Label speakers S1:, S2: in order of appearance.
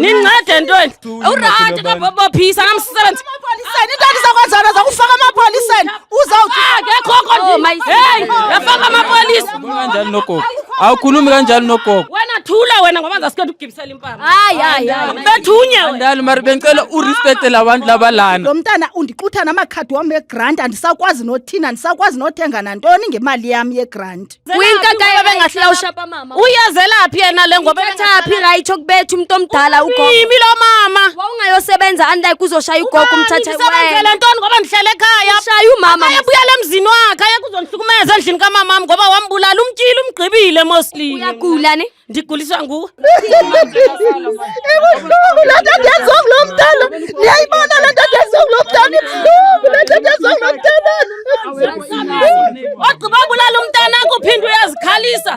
S1: nincede ntweni urathi kabophisa namsebenzi
S2: into endizakwenzana zakufaka amapoliseni uzawuthi
S1: akekho hey yafaka amapolisa
S3: kanjani nogogo awukhulumi kanjani nogogo
S1: wena thula wena ngoba ngasikhetha ukugibisela impama
S4: hayi
S1: bethunye
S3: andali mari bengicela urespect labantu labalana
S2: lo mntana undixutha namakhadi wami yegrant andisakwazi nothina andisakwazi nothenga nantoni ngemali yami yegrant
S4: uyinkaka bengahlawusha mama
S1: uyazelaphi yena le ngoba
S4: bethapi right okubetha umuntu omdala ugogo
S1: yimi lo mama
S4: wawungayosebenza unlike uzoshaya ugogo umthatha
S1: wena ntoni ngoba ndihlele ekhaya
S4: shaya umama
S1: ayebuyela emzini wakhe ayekuzondihlukumeza endlini kamama ngoba wambulala umtshile umgqibile mostly
S4: uyagula ne
S1: ndiguliswa nguwe
S2: ibuhlungu le nto endiyenziwa kulo mntana niyayibona le nto endiyenziwa kulo mntana ibuhlungu le nto endiyenziwa kulo mntana
S1: wagqiba bulala umntana kuphinde uyazikhalisa